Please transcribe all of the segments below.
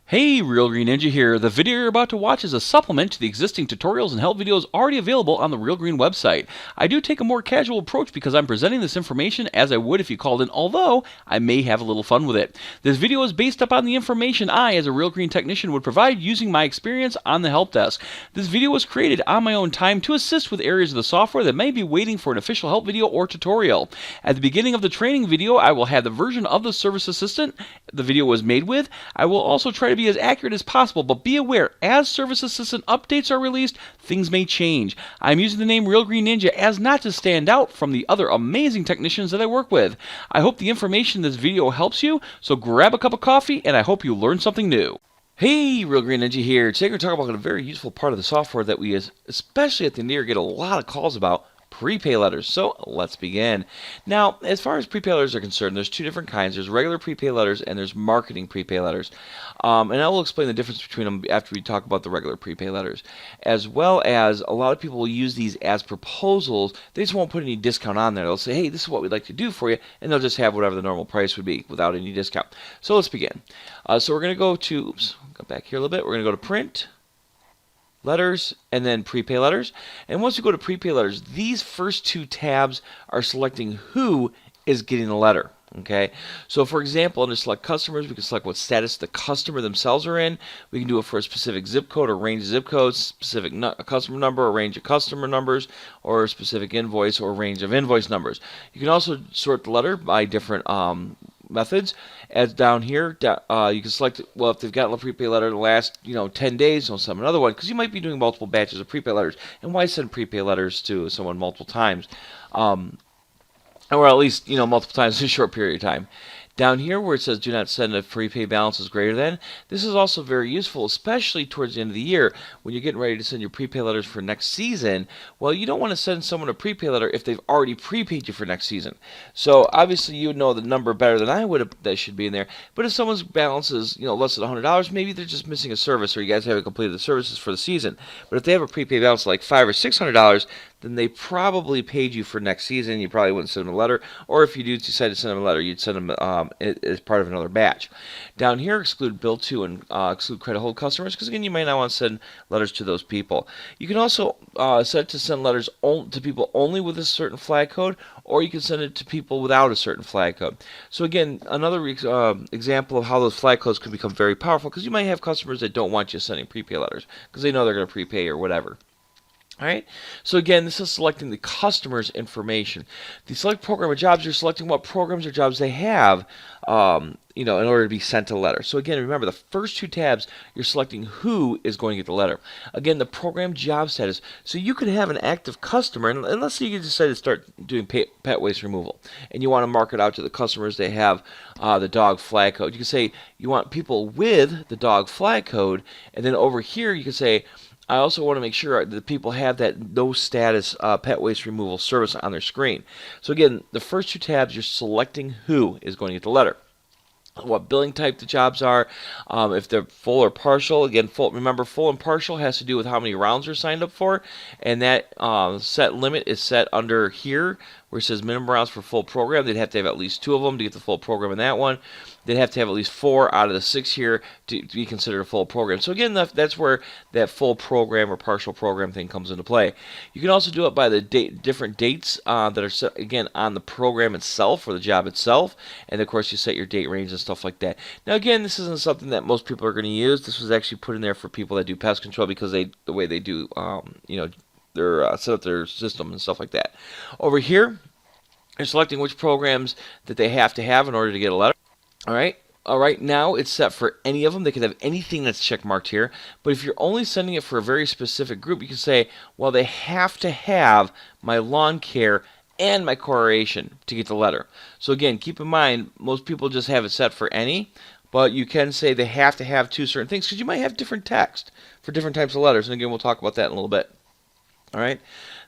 Hey, Real Green Ninja here. The video you're about to watch is a supplement to the existing tutorials and help videos already available on the Real Green website. I do take a more casual approach because I'm presenting this information as I would if you called in, although I may have a little fun with it. This video is based upon the information I, as a Real Green technician, would provide using my experience on the help desk. This video was created on my own time to assist with areas of the software that may be waiting for an official help video or tutorial. At the beginning of the training video, I will have the version of the Service Assistant the video was made with. I will also try to be as accurate as possible, but be aware, as Service Assistant updates are released, things may change. I'm using the name Real Green Ninja as not to stand out from the other amazing technicians that I work with. I hope the information in this video helps you, so grab a cup of coffee, and I hope you learn something new. Hey, Real Green Ninja here. Today we're talking about a very useful part of the software that we, especially at the near, get a lot of calls about. Prepay letters. So let's begin. Now, as far as prepay letters are concerned, there's two different kinds. There's regular prepay letters and there's marketing prepay letters. And I will explain the difference between them after we talk about the regular prepay letters. As well as a lot of people will use these as proposals. They just won't put any discount on there. They'll say, hey, this is what we'd like to do for you, and they'll just have whatever the normal price would be without any discount. So let's begin. So we're going to go to, go back here a little bit. We're going to go to print, letters, and then prepay letters. And once you go to prepay letters, these first two tabs are selecting who is getting the letter. Okay, so for example, under select customers, we can select what status the customer themselves are in. We can do it for a specific zip code or range of zip codes, specific customer number or range of customer numbers, or a specific invoice or range of invoice numbers. You can also sort the letter by different methods. As down here, you can select, well, if they've got a prepay letter the last 10 days, don't send them another one, because you might be doing multiple batches of prepay letters. And why send prepay letters to someone multiple times? Or at least, multiple times in a short period of time. Down here where it says do not send if prepay balance is greater than, this is also very useful, especially towards the end of the year when you're getting ready to send your prepay letters for next season. Well, you don't want to send someone a prepay letter if they've already prepaid you for next season. So obviously you know the number better than I would that should be in there. But if someone's balance is less than $100, maybe they're just missing a service, or you guys haven't completed the services for the season. But if they have a prepay balance like $500 or $600, then they probably paid you for next season. You probably wouldn't send them a letter, or if you do decide to send them a letter, you'd send them as part of another batch. Down here, exclude bill to and exclude credit hold customers, because again, you might not want to send letters to those people. You can also set to send letters to people only with a certain flag code, or you can send it to people without a certain flag code. So again, another example of how those flag codes can become very powerful, because you might have customers that don't want you sending prepay letters because they know they're going to prepay or whatever. Alright, so again, this is selecting the customer's information. The select program or jobs, you're selecting what programs or jobs they have, in order to be sent a letter. So again, remember, the first two tabs, you're selecting who is going to get the letter. Again, the program job status. So you could have an active customer, and let's say you decide to start doing pet waste removal, and you want to mark it out to the customers they have the dog flag code. You can say you want people with the dog flag code, and then over here you can say, I also want to make sure that people have that no status pet waste removal service on their screen. So again, the first two tabs, you're selecting who is going to get the letter. What billing type the jobs are, if they're full or partial. Again, remember, full and partial has to do with how many rounds are signed up for, and that set limit is set under here where it says minimum rounds for full program. They'd have to have at least 2 of them to get the full program in that one. They'd have to have at least 4 out of the 6 here to be considered a full program. So again, that's where that full program or partial program thing comes into play. You can also do it by the different dates that are set, again, on the program itself or the job itself. And of course, you set your date range and stuff like that. Now again, this isn't something that most people are going to use. This was actually put in there for people that do pest control, because the way they do, set up their system and stuff like that. Over here, you're selecting which programs that they have to have in order to get a letter. All right, now it's set for any of them. They could have anything that's check marked here. But if you're only sending it for a very specific group, you can say, well, they have to have my lawn care and my chloration to get the letter. So again, keep in mind, most people just have it set for any, but you can say they have to have 2 certain things, because you might have different text for different types of letters. And again, we'll talk about that in a little bit. All right,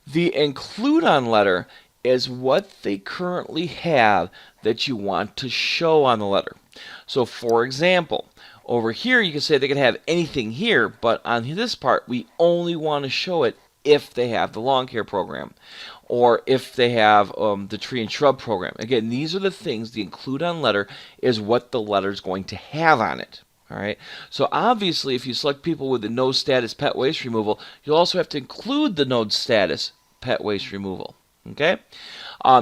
the include on letter is what they currently have that you want to show on the letter. So for example, over here you can say they can have anything here, but on this part we only want to show it if they have the lawn care program, or if they have the tree and shrub program. Again, these are the things. The include on letter is what the letter is going to have on it. All right. So obviously, if you select people with the no status pet waste removal, you'll also have to include the no status pet waste removal. Okay.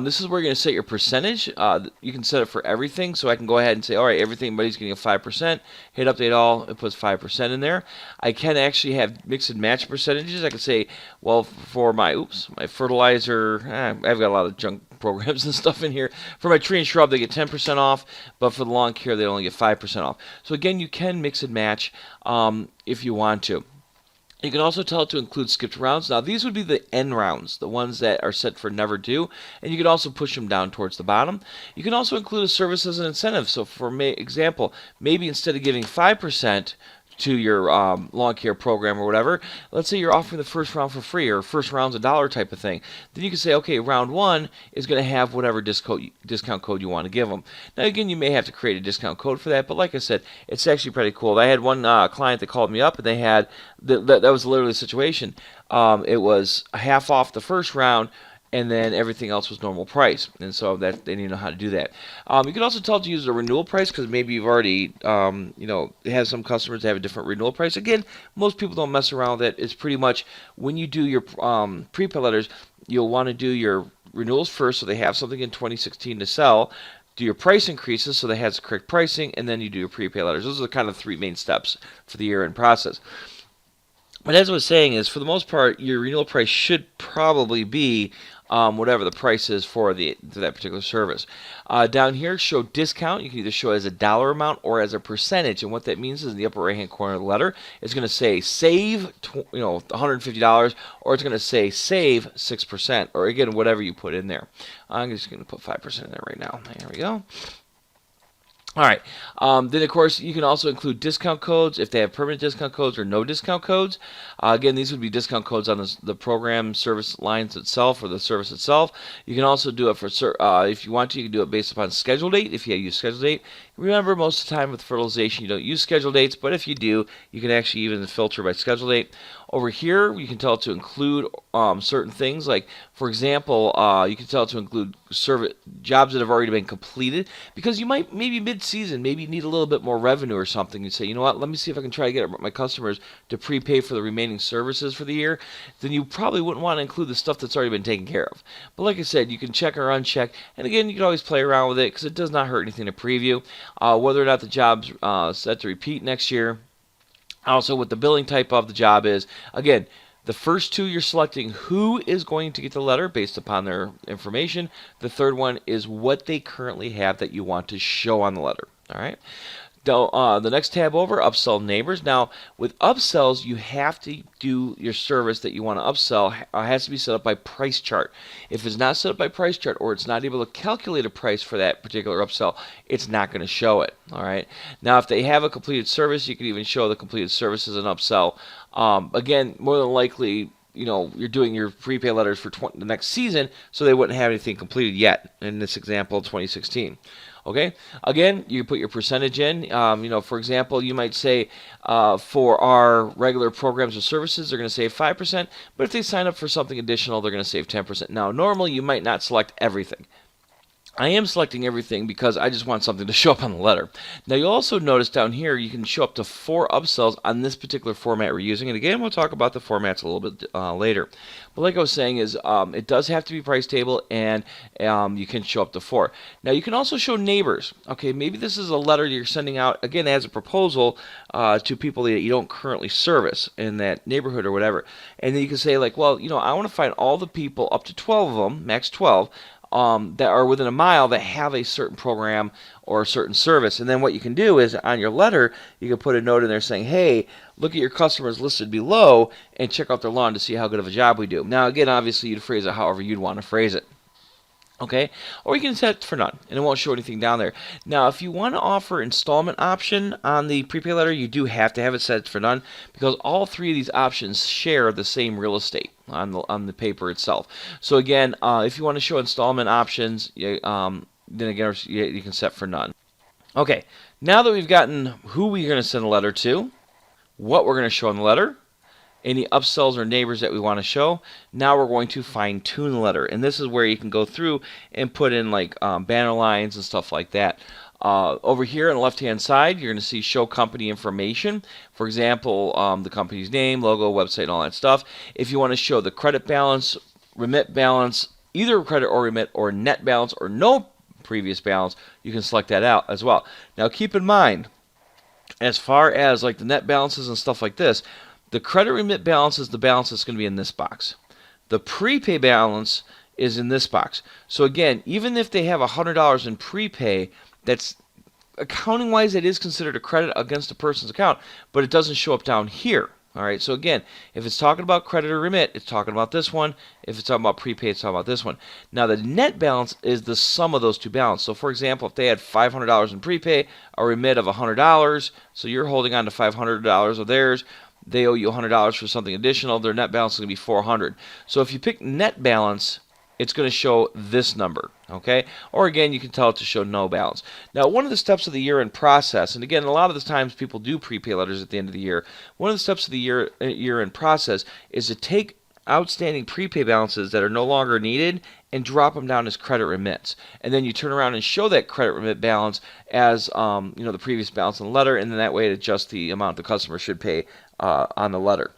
This is where you're going to set your percentage. You can set it for everything. So I can go ahead and say, all right, everybody's getting a 5%. Hit update all. It puts 5% in there. I can actually have mix and match percentages. I can say, well, for my fertilizer, I've got a lot of junk programs and stuff in here. For my tree and shrub, they get 10% off, but for the lawn care, they only get 5% off. So again, you can mix and match if you want to. You can also tell it to include skipped rounds. Now, these would be the end rounds, the ones that are set for never do, and you can also push them down towards the bottom. You can also include a service as an incentive. So, for example, maybe instead of giving 5% to your lawn care program or whatever, let's say you're offering the first round for free, or first round's $1 type of thing. Then you can say, okay, round 1 is going to have whatever discount code you want to give them. Now, again, you may have to create a discount code for that, but like I said, it's actually pretty cool. I had one client that called me up, and they had that was literally the situation. It was half off the first round, and then everything else was normal price, and so that they need to know how to do that. You can also tell it to use a renewal price, because maybe you've already, have some customers that have a different renewal price. Again, most people don't mess around with it. It's pretty much when you do your prepay letters, you'll want to do your renewals first, so they have something in 2016 to sell. Do your price increases, so they have the correct pricing, and then you do your prepay letters. Those are the kind of 3 main steps for the year-end process. But as I was saying, is for the most part, your renewal price should probably be whatever the price is for that particular service. Down here, show discount. You can either show it as a dollar amount or as a percentage. And what that means is in the upper right-hand corner of the letter, it's going to say save $150, or it's going to say save 6%, or again, whatever you put in there. I'm just going to put 5% in there right now. There we go. All right. Then, of course, you can also include discount codes if they have permanent discount codes or no discount codes. Again, these would be discount codes on the program service lines itself or the service itself. You can also do it for, if you want to, you can do it based upon schedule date if you use schedule date. Remember, most of the time with fertilization, you don't use schedule dates, but if you do, you can actually even filter by schedule date. Over here, you can tell it to include certain things, like, for example, you can tell it to include jobs that have already been completed, because you might, maybe mid-season, maybe you need a little bit more revenue or something. You say, you know what, let me see if I can try to get my customers to prepay for the remaining services for the year. Then you probably wouldn't want to include the stuff that's already been taken care of. But like I said, you can check or uncheck, and again, you can always play around with it, because it does not hurt anything to preview. Whether or not the job's set to repeat next year. Also, what the billing type of the job is. Again, the first 2 you're selecting who is going to get the letter based upon their information. The third one is what they currently have that you want to show on the letter. All right. The next tab over, upsell neighbors. Now, with upsells, you have to do your service that you want to upsell has to be set up by price chart. If it's not set up by price chart, or it's not able to calculate a price for that particular upsell, it's not going to show it. All right. Now, if they have a completed service, you can even show the completed service as an upsell. Again, more than likely, you're doing your prepay letters for the next season, so they wouldn't have anything completed yet. In this example, 2016. Okay. Again, you put your percentage in. For example, you might say for our regular programs or services, they're going to save 5%. But if they sign up for something additional, they're going to save 10%. Now, normally you might not select everything. I am selecting everything because I just want something to show up on the letter. Now, you'll also notice down here you can show up to 4 upsells on this particular format we're using. And again, we'll talk about the formats a little bit later. But like I was saying, is it does have to be price table, and you can show up to 4. Now, you can also show neighbors. Okay, maybe this is a letter you're sending out, again, as a proposal to people that you don't currently service in that neighborhood or whatever. And then you can say, like, well, I want to find all the people, up to 12 of them, max 12, that are within a mile that have a certain program or a certain service. And then what you can do is on your letter, you can put a note in there saying, hey, look at your customers listed below and check out their lawn to see how good of a job we do. Now, again, obviously, you'd phrase it however you'd want to phrase it. Okay, or you can set it for none, and it won't show anything down there. Now, if you want to offer installment option on the prepay letter, you do have to have it set for none, because all 3 of these options share the same real estate on the paper itself. So again, if you want to show installment options, then again, you can set for none. Okay, now that we've gotten who we're going to send a letter to, what we're going to show in the letter, any upsells or neighbors that we want to show, now we're going to fine-tune the letter. And this is where you can go through and put in like banner lines and stuff like that. Over here on the left-hand side, you're going to see show company information. For example, the company's name, logo, website, and all that stuff. If you want to show the credit balance, remit balance, either credit or remit, or net balance, or no previous balance, you can select that out as well. Now keep in mind, as far as like the net balances and stuff like this, the credit remit balance is the balance that's going to be in this box. The prepay balance is in this box. So again, even if they have $100 in prepay, that's accounting wise, it is considered a credit against a person's account, but it doesn't show up down here. All right, so again, if it's talking about credit or remit, it's talking about this one. If it's talking about prepay, it's talking about this one. Now, the net balance is the sum of those two balances. So, for example, if they had $500 in prepay, a remit of $100, so you're holding on to $500 of theirs, they owe you $100 for something additional, their net balance is going to be $400. So if you pick net balance, it's going to show this number, okay? Or again, you can tell it to show no balance. Now, one of the steps of the year-end process, and again, a lot of the times people do prepay letters at the end of the year, one of the steps of the year-end process is to take outstanding prepay balances that are no longer needed and drop them down as credit remits. And then you turn around and show that credit remit balance as the previous balance on the letter, and then that way it adjusts the amount the customer should pay on the letter.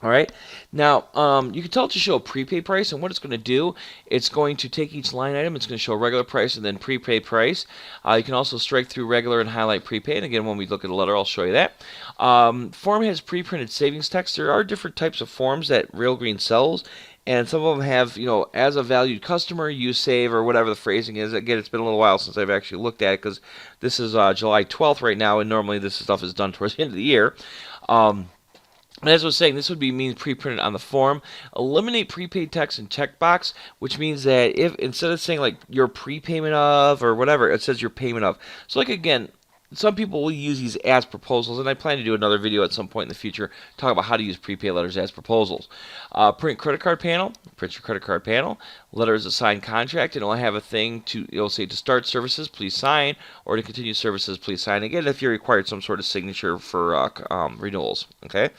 All right. Now, you can tell it to show a prepay price, and what it's going to do, it's going to take each line item. It's going to show regular price and then prepay price. You can also strike through regular and highlight prepay. And again, when we look at a letter, I'll show you that. Form has pre-printed savings text. There are different types of forms that Real Green sells, and some of them have, as a valued customer, you save, or whatever the phrasing is. Again, it's been a little while since I've actually looked at it because this is July 12th right now, and normally this stuff is done towards the end of the year. As I was saying, this would mean pre-printed on the form. Eliminate prepaid text and checkbox, which means that if instead of saying like your prepayment of or whatever, it says your payment of. So like again, some people will use these as proposals, and I plan to do another video at some point in the future talk about how to use prepay letters as proposals. Print credit card panel, print your credit card panel. Letter is a signed contract, and it'll have a thing it'll say to start services, please sign, or to continue services, please sign. Again, if you required some sort of signature for renewals, okay.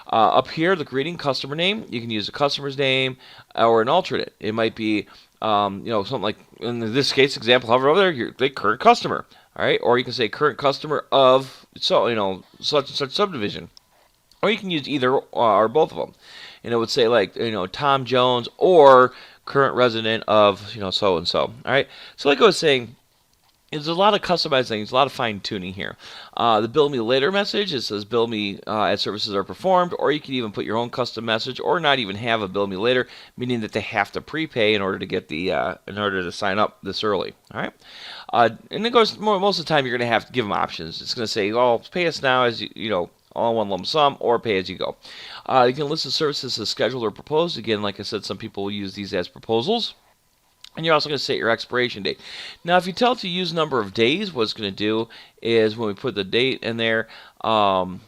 Up here, the greeting customer name, you can use a customer's name or an alternate. It might be, something like, in this case example, hover over there, you're the current customer, all right? Or you can say current customer of, such and such subdivision. Or you can use either or both of them. And it would say like, Tom Jones or current resident of, so and so, all right? So like I was saying, there's a lot of customized things, a lot of fine-tuning here. The bill me later message, it says bill me as services are performed, or you can even put your own custom message, or not even have a bill me later, meaning that they have to prepay in order to get in order to sign up this early. All right, and it goes most of the time you're going to have to give them options. It's going to say, "Oh, pay us now as all in one lump sum, or pay as you go." You can list the services as scheduled or proposed. Again, like I said, some people will use these as proposals. And you're also going to set your expiration date. Now, if you tell it to use number of days, what it's going to do is when we put the date in there, okay,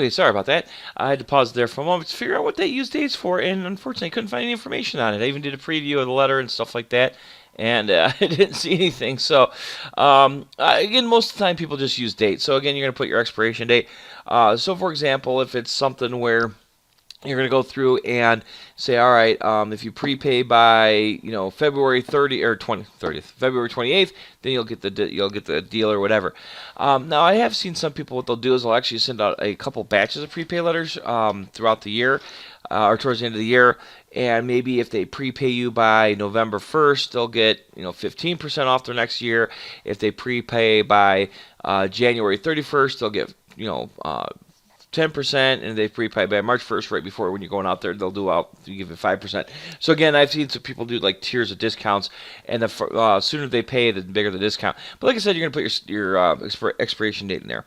sorry about that. I had to pause there for a moment to figure out what they use dates for, and unfortunately, I couldn't find any information on it. I even did a preview of the letter and stuff like that, and I didn't see anything. So, again, most of the time, people just use dates. So, again, you're going to put your expiration date. So, for example, if it's something where you're going to go through and say, all right, if you prepay by February 30th or 30th, February 28th, then you'll get the deal or whatever. Now I have seen some people, what they'll do is they'll actually send out a couple batches of prepay letters throughout the year or towards the end of the year. And maybe if they prepay you by November 1st, they'll get 15% off their next year. If they prepay by January 31st, they'll get 10%, and they prepay by March 1st, right before when you're going out there, they'll give you 5%. So again, I've seen some people do like tiers of discounts, and the sooner they pay, the bigger the discount. But like I said, you're going to put your expiration date in there.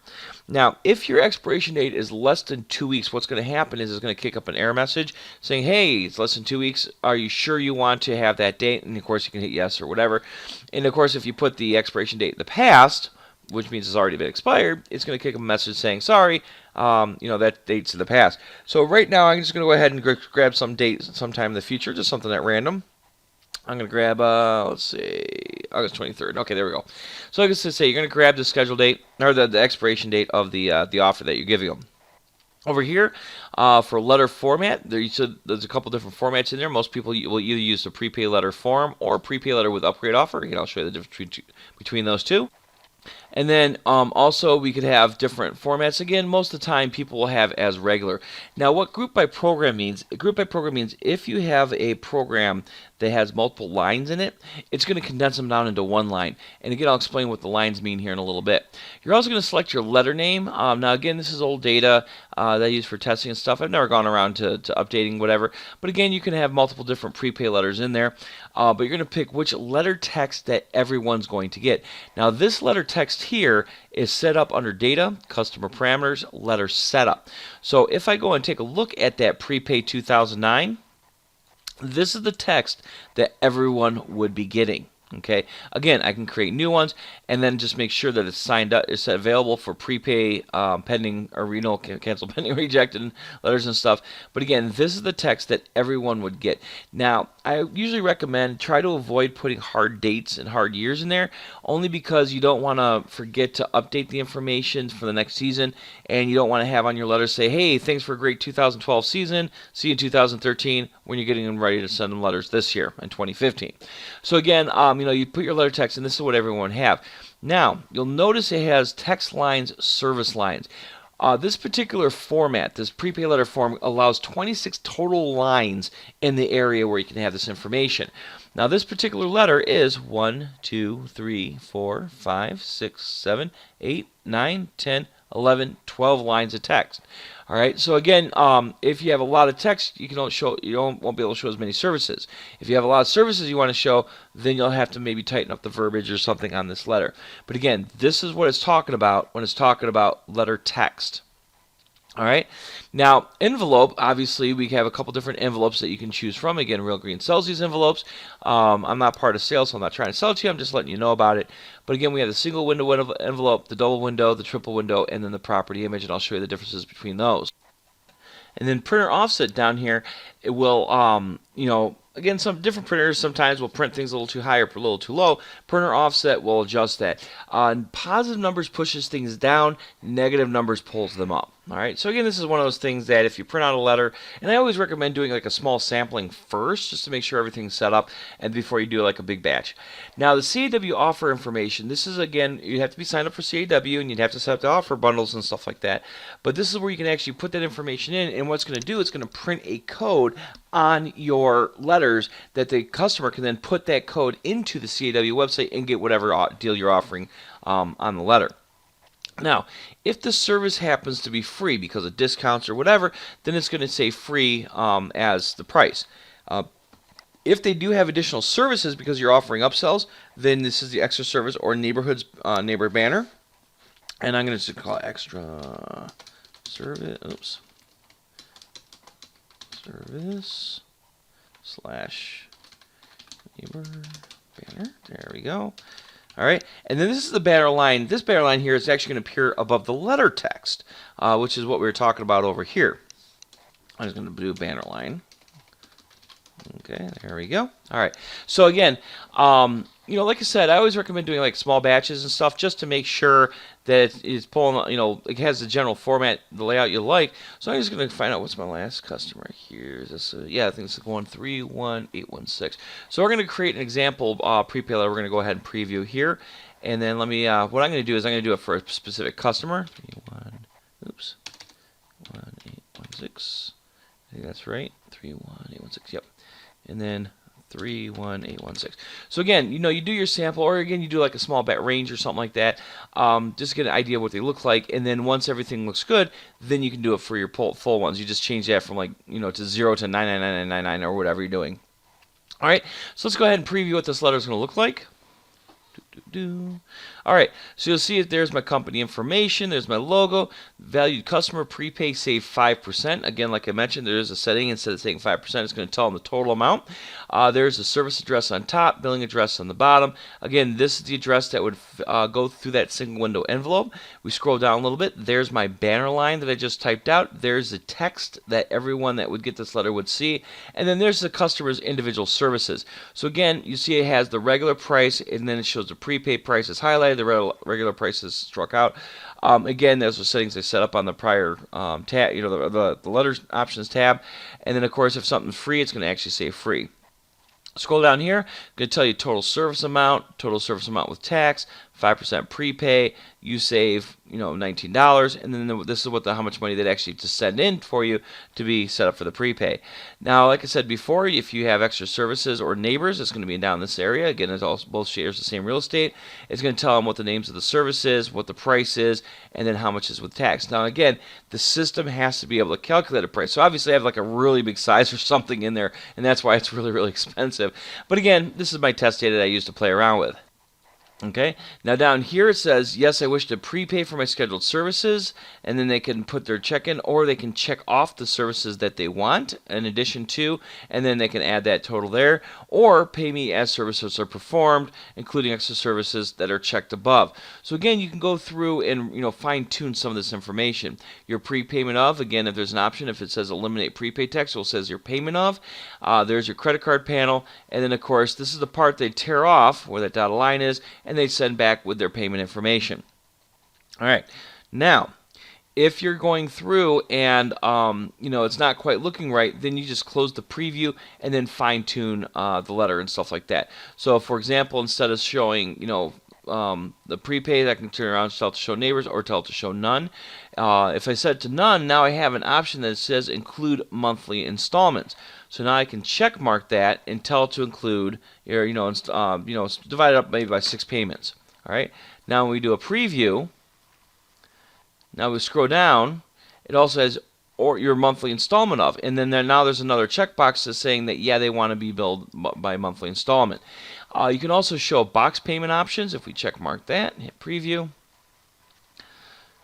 Now, if your expiration date is less than 2 weeks, what's going to happen is it's going to kick up an error message saying, hey, it's less than 2 weeks. Are you sure you want to have that date? And of course, you can hit yes or whatever. And of course, if you put the expiration date in the past, which means it's already been expired, it's going to kick up a message saying, sorry, that date's in the past. So right now, I'm just going to go ahead and grab some date sometime in the future, just something at random. I'm going to grab, let's see, August 23rd. Okay, there we go. So like I said, you're going to grab the schedule date, or the expiration date of the offer that you're giving them. Over here, for letter format, there's a couple different formats in there. Most people will either use the prepay letter form or prepay letter with upgrade offer. Again, I'll show you the difference between those two. And then also we could have different formats. Again, most of the time people will have as regular. Now what group by program means, group by program means if you have a program that has multiple lines in it, it's going to condense them down into one line. And again, I'll explain what the lines mean here in a little bit. You're also going to select your letter name. Now again, this is old data that I use for testing and stuff. I've never gone around to updating whatever. But again, you can have multiple different prepay letters in there. But you're going to pick which letter text that everyone's going to get. Now this letter text here is set up under data, customer parameters, letter setup. So if I go and take a look at that Prepay 2009, this is the text that everyone would be getting. Okay. Again, I can create new ones and then just make sure that it's signed up. It's available for prepay, pending or renewal, cancel, pending, rejected letters and stuff. But again, this is the text that everyone would get. Now, I usually recommend try to avoid putting hard dates and hard years in there, only because you don't want to forget to update the information for the next season, and you don't want to have on your letters say, "Hey, thanks for a great 2012 season. See you in 2013," when you're getting them ready to send them letters this year in 2015. So again, you put your letter text, and this is what everyone would have. Now, you'll notice it has text lines, service lines. This particular format, this prepay letter form, allows 26 total lines in the area where you can have this information. Now, this particular letter is 1, 2, 3, 4, 5, 6, 7, 8, 9, 10, 11, 12 lines of text. All right. So again, if you have a lot of text, you won't be able to show as many services. If you have a lot of services you want to show, then you'll have to maybe tighten up the verbiage or something on this letter. But again, this is what it's talking about when it's talking about letter text. All right. Now, envelope, obviously, we have a couple different envelopes that you can choose from. Again, Real Green sells these envelopes. I'm not part of sales, so I'm not trying to sell it to you. I'm just letting you know about it. But again, we have the single window envelope, the double window, the triple window, and then the property image, and I'll show you the differences between those. And then printer offset down here, it will, again, some different printers sometimes will print things a little too high or a little too low. Printer offset will adjust that. Positive numbers pushes things down, negative numbers pulls them up. All right, so again, this is one of those things that if you print out a letter, and I always recommend doing like a small sampling first, just to make sure everything's set up, and before you do like a big batch. Now, the CAW offer information, this is, again, you have to be signed up for CAW, and you'd have to set up the offer bundles and stuff like that. But this is where you can actually put that information in, and what it's going to do, it's going to print a code on your letters that the customer can then put that code into the CAW website and get whatever deal you're offering on the letter. Now, if the service happens to be free because of discounts or whatever, then it's going to say free as the price. If they do have additional services because you're offering upsells, then this is the extra service or neighborhoods neighbor banner. And I'm going to just call it extra service. Service / neighbor banner. There we go. All right, and then this is the banner line. This banner line here is actually going to appear above the letter text, which is what we were talking about over here. I'm just going to do a banner line. Okay, there we go. All right, so again, like I said, I always recommend doing like small batches and stuff just to make sure that it's pulling, it has the general format, the layout you like. So I'm just going to find out what's my last customer here. Is this, I think it's 131816. So we're going to create an example prepay letter. We're going to go ahead and preview here. And then let me, what I'm going to do is I'm going to do it for a specific customer. 1816. I think that's right. 31816. Yep. And then 31816. So again, you do your sample, or again, you do like a small bat range or something like that. Just to get an idea of what they look like, and then once everything looks good, then you can do it for your full ones. You just change that from to 0 to 99999 or whatever you're doing. All right, so let's go ahead and preview what this letter is going to look like. All right, so you'll see that there's my company information, there's my logo, valued customer, prepay, save 5%. Again, like I mentioned, there is a setting. Instead of saying 5%, it's going to tell them the total amount. There's a service address on top, billing address on the bottom. Again, this is the address that would go through that single window envelope. We scroll down a little bit. There's my banner line that I just typed out. There's the text that everyone that would get this letter would see. And then there's the customer's individual services. So again, you see it has the regular price, and then it shows the prepay prepay price is highlighted, the regular price is struck out. Again, those are settings I set up on the prior tab, the letters options tab. And then, of course, if something's free, it's going to actually say free. Scroll down here, I'm going to tell you total service amount with tax, 5% prepay, you save, $19, and then this is how much money they'd actually to send in for you to be set up for the prepay. Now, like I said before, if you have extra services or neighbors, it's going to be down this area. Again, it also both shares the same real estate. It's going to tell them what the names of the services, what the price is, and then how much is with tax. Now, again, the system has to be able to calculate a price. So obviously, I have like a really big size or something in there, and that's why it's really, really expensive. But again, this is my test data that I use to play around with. Okay, now down here it says, yes, I wish to prepay for my scheduled services, and then they can put their check in, or they can check off the services that they want in addition to, and then they can add that total there, or pay me as services are performed, including extra services that are checked above. So again, you can go through and fine-tune some of this information. Your prepayment of, again, if there's an option, if it says eliminate prepay text, it says your payment of. There's your credit card panel, and then of course this is the part they tear off where that dotted line is, and they send back with their payment information. All right, now if you're going through and it's not quite looking right, then you just close the preview and then fine-tune the letter and stuff like that. So for example, instead of showing the prepaid, I can turn around and tell it to show neighbors or tell it to show none. If I set it to none, now I have an option that says include monthly installments. So now I can check mark that and tell it to include, divide it up maybe by 6 payments. All right. Now when we do a preview, now we scroll down, it also has or your monthly installment of, and then now there's another checkbox that's saying that they want to be billed by monthly installment. You can also show box payment options. If we check mark that and hit preview,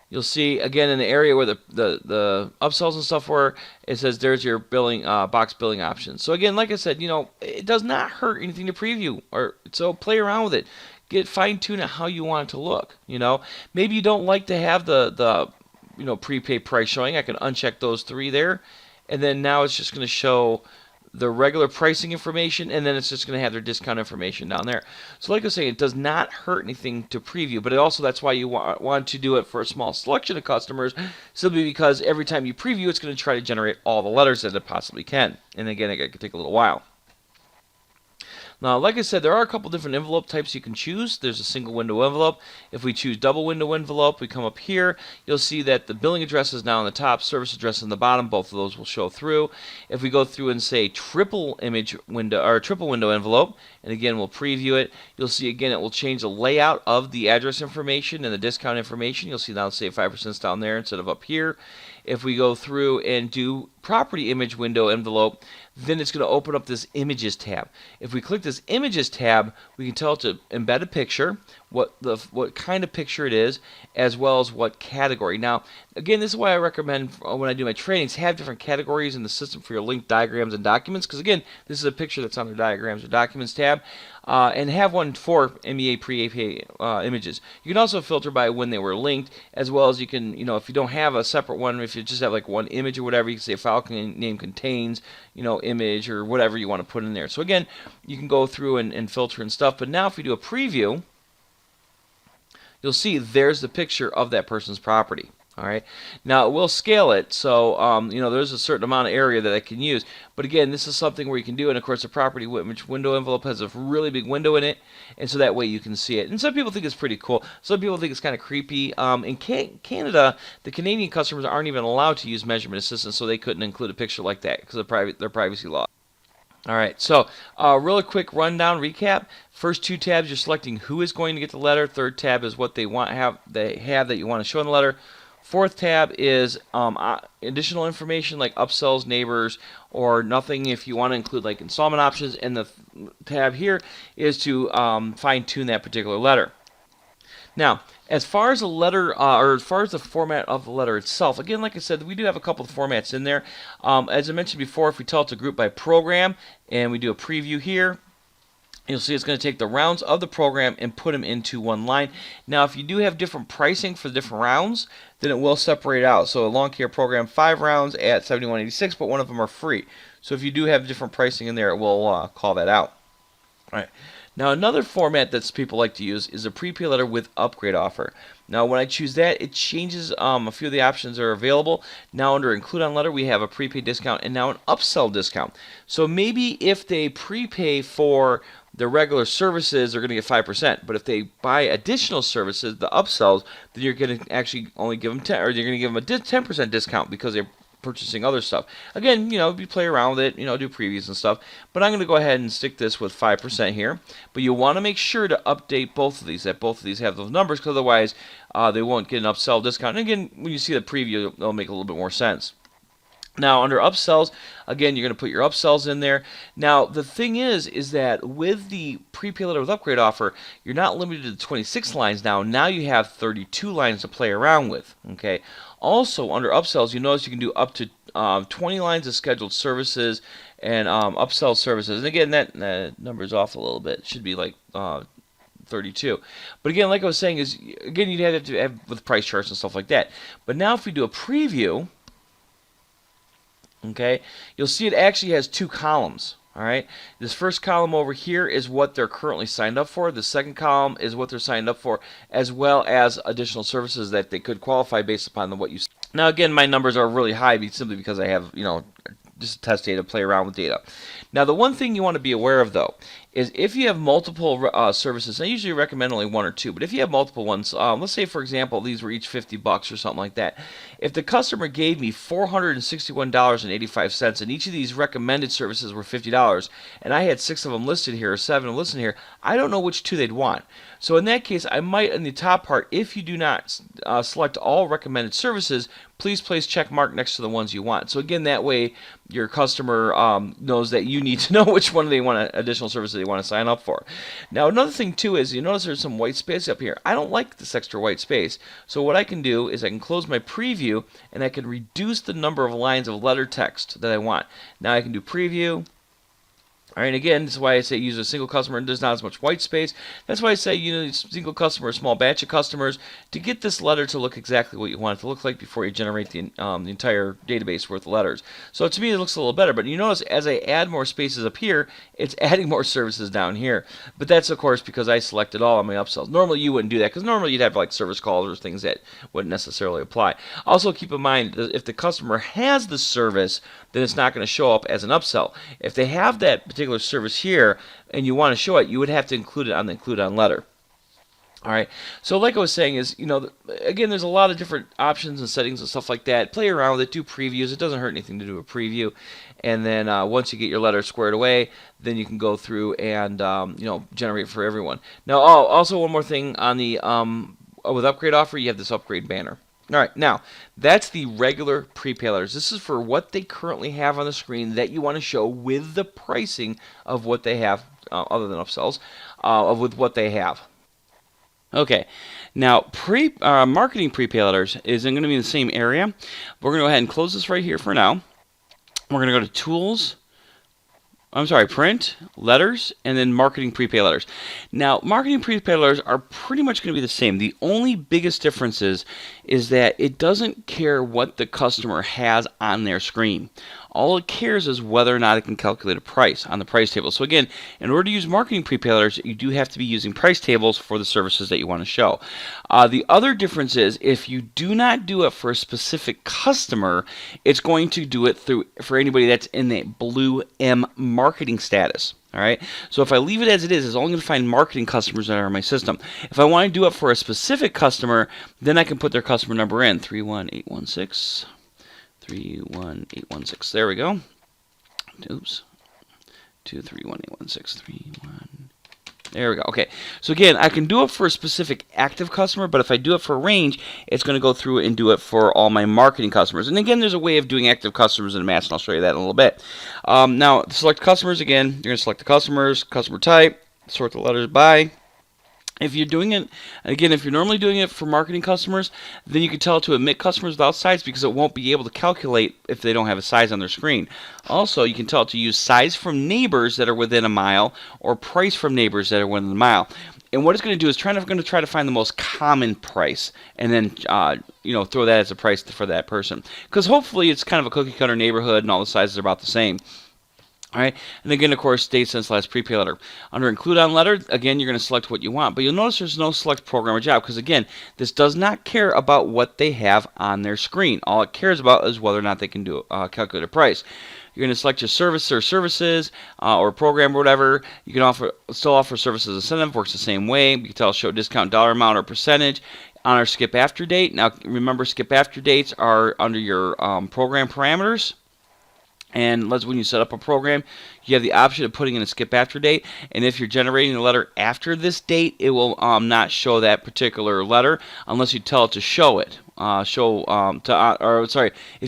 you'll see again in the area where the upsells and stuff were, it says there's your billing box billing options. So again, like I said, it does not hurt anything to preview, so play around with it. Fine-tune it how you want it to look. Maybe you don't like to have the prepaid price showing. I can uncheck those 3 there, and then now it's just going to show the regular pricing information, and then it's just going to have their discount information down there. So like I was saying, it does not hurt anything to preview, but that's why you want to do it for a small selection of customers, simply because every time you preview, it's going to try to generate all the letters that it possibly can. And again, it could take a little while. Now, like I said, there are a couple different envelope types you can choose. There's a single window envelope. If we choose double window envelope, we come up here. You'll see that the billing address is now on the top, service address on the bottom. Both of those will show through. If we go through and say triple window envelope, and again we'll preview it, you'll see again it will change the layout of the address information and the discount information. You'll see now say 5% down there instead of up here. If we go through and do property image window envelope, then it's going to open up this images tab. If we click this images tab, we can tell it to embed a picture, what kind of picture it is, as well as what category. Now, again, this is why I recommend when I do my trainings, have different categories in the system for your linked diagrams and documents, because again, this is a picture that's on the diagrams or documents tab, and have one for MEA pre-APA images. You can also filter by when they were linked, as well as you can, if you don't have a separate one, if you just have like one image or whatever, you can say file name contains, image or whatever you want to put in there. So again, you can go through and filter and stuff. But now if we do a preview, you'll see there's the picture of that person's property. All right. Now it will scale it, so there's a certain amount of area that I can use. But again, this is something where you can do, and of course the property image window envelope has a really big window in it, and so that way you can see it. And some people think it's pretty cool. Some people think it's kind of creepy. In Canada, the Canadian customers aren't even allowed to use measurement assistance, so they couldn't include a picture like that because of their privacy law. All right, so really quick rundown recap. First 2 tabs, you're selecting who is going to get the letter. Third tab is what they have that you want to show in the letter. Fourth tab is additional information like upsells, neighbors, or nothing if you want to include like installment options. And the tab here is to fine-tune that particular letter. Now, as far as the letter, or as far as the format of the letter itself, again, like I said, we do have a couple of formats in there. As I mentioned before, if we tell it to group by program, and we do a preview here, you'll see it's going to take the rounds of the program and put them into one line. Now, if you do have different pricing for the different rounds, then it will separate out. So a lawn care program, 5 rounds at $71.86, but one of them are free. So if you do have different pricing in there, it will call that out. All right. Now, another format that people like to use is a prepay letter with upgrade offer. Now, when I choose that, it changes a few of the options that are available. Now, under include on letter, we have a prepay discount and now an upsell discount. So maybe if they prepay for their regular services, they're going to get 5%. But if they buy additional services, the upsells, then you're going to actually only give them 10, or you're going to give them a 10% discount because they're purchasing other stuff. Again, you play around with it, do previews and stuff. But I'm going to go ahead and stick this with 5% here. But you want to make sure to update both of these, that both of these have those numbers, because otherwise they won't get an upsell discount. And again, when you see the preview, it'll make a little bit more sense. Now, under upsells, again, you're going to put your upsells in there. Now, the thing is that with the prepay letter with upgrade offer, you're not limited to 26 lines now. Now you have 32 lines to play around with. Okay. Also, under upsells, you notice you can do up to 20 lines of scheduled services and upsell services. And again, that number is off a little bit. It should be like 32. But again, like I was saying, you'd have to have with price charts and stuff like that. But now if we do a preview, okay, you'll see it actually has two columns. All right, this first column over here is what they're currently signed up for. The second column is what they're signed up for, as well as additional services that they could qualify based upon what you. Now, again, my numbers are really high simply because I have, just test data, play around with data. Now, the one thing you want to be aware of, though, is if you have multiple services, I usually recommend only one or two, but if you have multiple ones, let's say, for example, these were each $50 or something like that. If the customer gave me $461.85 and each of these recommended services were $50, and I had 6 of them listed here or 7 listed here, I don't know which 2 they'd want. So in that case, I might, in the top part, if you do not select all recommended services, please place check mark next to the ones you want. So again, that way your customer knows that you need to know which one they want additional services they want to sign up for. Now, another thing too is you notice there's some white space up here. I don't like this extra white space. So what I can do is I can close my preview and I can reduce the number of lines of letter text that I want. Now I can do preview. All right, again, this is why I say use a single customer and there's not as much white space. That's why I say single customer, a small batch of customers to get this letter to look exactly what you want it to look like before you generate the entire database worth of letters. So to me, it looks a little better. But you notice as I add more spaces up here, it's adding more services down here. But that's, of course, because I selected all of my upsells. Normally, you wouldn't do that because normally you'd have like service calls or things that wouldn't necessarily apply. Also, keep in mind that if the customer has the service, then it's not going to show up as an upsell. If they have that particular service here and you want to show it, you would have to include it on the include on letter. All right. So like I was saying is, again, there's a lot of different options and settings and stuff like that. Play around with it, do previews. It doesn't hurt anything to do a preview. And then once you get your letter squared away, then you can go through and, generate for everyone. Now, also one more thing on the with upgrade offer, you have this upgrade banner. All right, now, that's the regular prepay letters. This is for what they currently have on the screen that you want to show with the pricing of what they have, other than upsells, with what they have. Okay, now, marketing prepay letters isn't going to be in the same area. We're going to go ahead and close this right here for now. We're going to go to Tools, Print, Letters, and then Marketing Prepay Letters. Now, Marketing Prepay Letters are pretty much going to be the same. The only biggest difference is that it doesn't care what the customer has on their screen. All it cares is whether or not it can calculate a price on the price table. So again, in order to use marketing prepay letters, you do have to be using price tables for the services that you want to show. The other difference is if you do not do it for a specific customer, it's going to do it for anybody that's in the blue M marketing status. All right. So if I leave it as it is, it's only going to find marketing customers that are in my system. If I want to do it for a specific customer, then I can put their customer number in 31816. 31816. There we go. Oops. 2318163. There we go. Okay. So again, I can do it for a specific active customer, but if I do it for a range, it's going to go through and do it for all my marketing customers. And again, there's a way of doing active customers in a mass, and I'll show you that in a little bit. Now, select customers again. You're going to select the customers, customer type, sort the letters by. If you're doing it, again, if you're normally doing it for marketing customers, then you can tell it to omit customers without size because it won't be able to calculate if they don't have a size on their screen. Also, you can tell it to use size from neighbors that are within a mile or price from neighbors that are within a mile. And what it's going to do is going to try to find the most common price and then throw that as a price for that person. Because hopefully it's kind of a cookie cutter neighborhood and all the sizes are about the same. All right, and again, of course, date since last prepay letter. Under include on letter, again, you're going to select what you want, but you'll notice there's no select program or job because, again, this does not care about what they have on their screen. All it cares about is whether or not they can do calculate a price. You're going to select your service or services or program or whatever. You can still offer services incentive, works the same way. You can tell show discount dollar amount or percentage. On our skip after date, now remember skip after dates are under your program parameters. And when you set up a program, you have the option of putting in a skip after date. And if you're generating a letter after this date, it will not show that particular letter unless you tell it to show it. If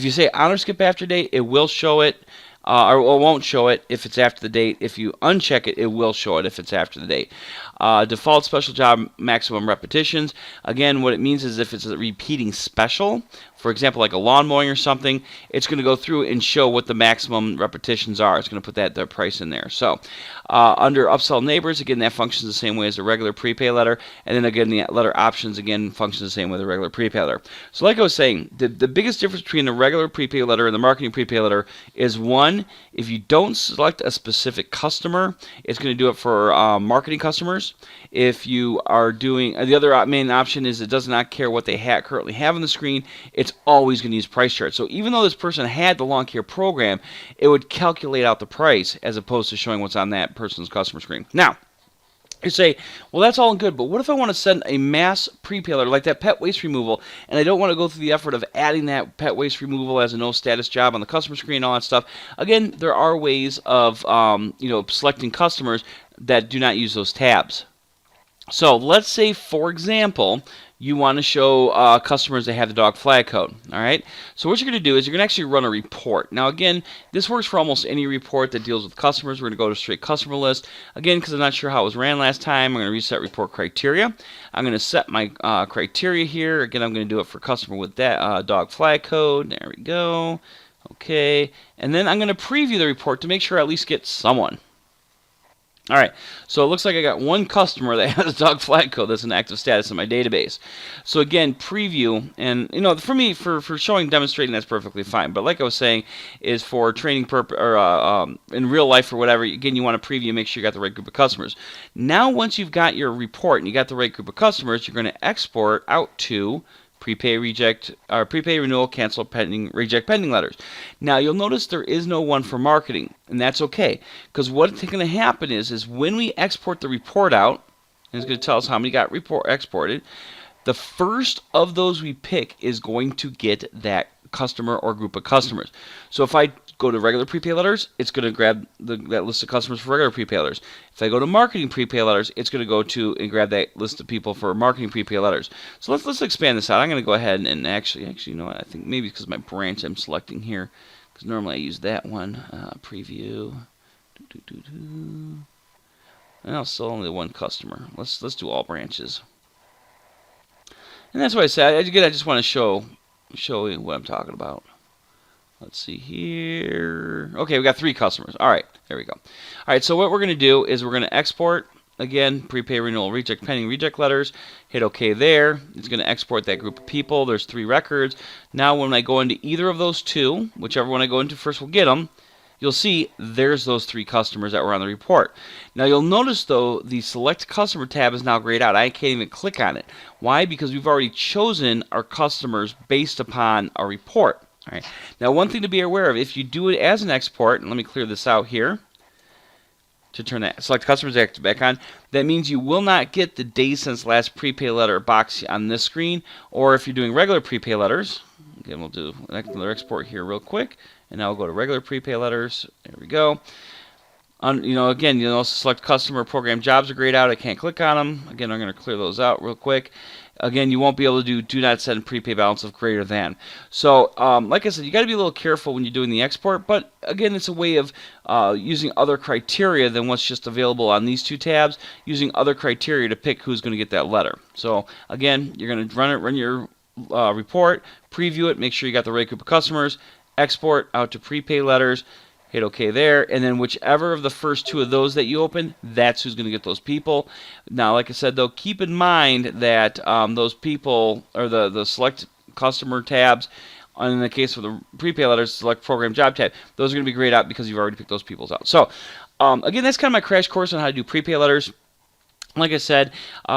you say on or skip after date, it will show it. Or it won't show it if it's after the date. If you uncheck it, it will show it if it's after the date. Default special job maximum repetitions. Again, what it means is if it's a repeating special, for example, like a lawn mowing or something, it's going to go through and show what the maximum repetitions are. It's going to put the price in there. So under upsell neighbors, again, that functions the same way as a regular prepay letter. And then again, the letter options, again, functions the same way as a regular prepay letter. So like I was saying, the biggest difference between the regular prepay letter and the marketing prepay letter is, one, if you don't select a specific customer, it's going to do it for marketing customers. If you are doing, the other main option is it does not care what they currently have on the screen. It's always going to use price chart. So even though this person had the lawn care program, it would calculate out the price as opposed to showing what's on that person's customer screen. Now, you say, well, that's all good, but what if I want to send a mass prepay letter like that pet waste removal, and I don't want to go through the effort of adding that pet waste removal as a no status job on the customer screen and all that stuff? Again, there are ways of selecting customers that do not use those tabs. So let's say, for example, you want to show customers that have the dog flag code. All right. So what you're going to do is you're going to actually run a report. Now, again, this works for almost any report that deals with customers. We're going to go to straight customer list. Again, because I'm not sure how it was ran last time, I'm going to reset report criteria. I'm going to set my criteria here. Again, I'm going to do it for customer with that dog flag code. There we go. Okay. And then I'm going to preview the report to make sure I at least get someone. All right, so it looks like I got one customer that has a dog flag code that's an active status in my database. So again, preview, and for me, for showing, demonstrating, that's perfectly fine. But like I was saying, is for training purpose or in real life or whatever. Again, you want to preview, make sure you got the right group of customers. Now, once you've got your report and you got the right group of customers, you're going to export out to prepay, reject, or prepay, renewal, cancel, pending, reject pending letters. Now you'll notice there is no one for marketing, and that's okay, because what's going to happen is when we export the report out, and it's going to tell us how many got exported, the first of those we pick is going to get that customer or group of customers. So if I go to regular prepay letters, it's going to grab that list of customers for regular prepay letters. If I go to marketing prepay letters, it's going to go to and grab that list of people for marketing prepay letters. So let's expand this out. I'm going to go ahead and actually, you know what? I think maybe because my branch I'm selecting here, because normally I use that one. Preview. And I'll still only one customer. Let's do all branches. And that's what I said. Again, I just want to show you what I'm talking about. Let's see here. Okay, we got 3 customers. All right, there we go. All right, so what we're going to do is we're going to export, again, prepay, renewal, reject, pending, reject letters. Hit OK there. It's going to export that group of people. There's 3 records. Now when I go into either of those 2, whichever one I go into first will get them, you'll see there's those 3 customers that were on the report. Now you'll notice, though, the Select Customer tab is now grayed out. I can't even click on it. Why? Because we've already chosen our customers based upon a report. All right. Now, one thing to be aware of, if you do it as an export, and let me clear this out here to turn that Select Customers back on, that means you will not get the days since last prepay letter box on this screen, or if you're doing regular prepay letters, again, we'll do another export here real quick, and now we'll go to regular prepay letters. There we go. Again, you'll also select customer program jobs are grayed out. I can't click on them. Again, I'm going to clear those out real quick. Again, you won't be able to do not send prepay balance of greater than. So, like I said, you got to be a little careful when you're doing the export. But again, it's a way of using other criteria than what's just available on these 2 tabs. Using other criteria to pick who's going to get that letter. So again, you're going to run your report, preview it, make sure you got the right group of customers, export out to prepay letters. Hit OK there, and then whichever of the first 2 of those that you open, that's who's going to get those people. Now, like I said, though, keep in mind that those people, or the Select Customer tabs, And in the case of the prepay letters, select program job tab. Those are going to be grayed out because you've already picked those peoples out. So again, that's kind of my crash course on how to do prepay letters. Like I said,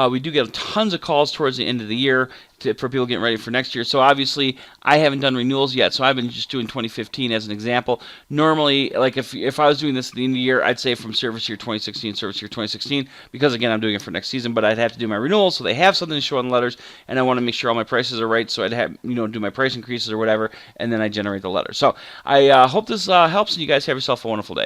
we do get tons of calls towards the end of the year for people getting ready for next year. So obviously, I haven't done renewals yet, so I've been just doing 2015 as an example. Normally, like if I was doing this at the end of the year, I'd say from service year 2016, service year 2016, because again, I'm doing it for next season, but I'd have to do my renewals, so they have something to show on the letters, and I want to make sure all my prices are right, so I'd have, do my price increases or whatever, and then I generate the letter. So I hope this helps, and you guys have yourself a wonderful day.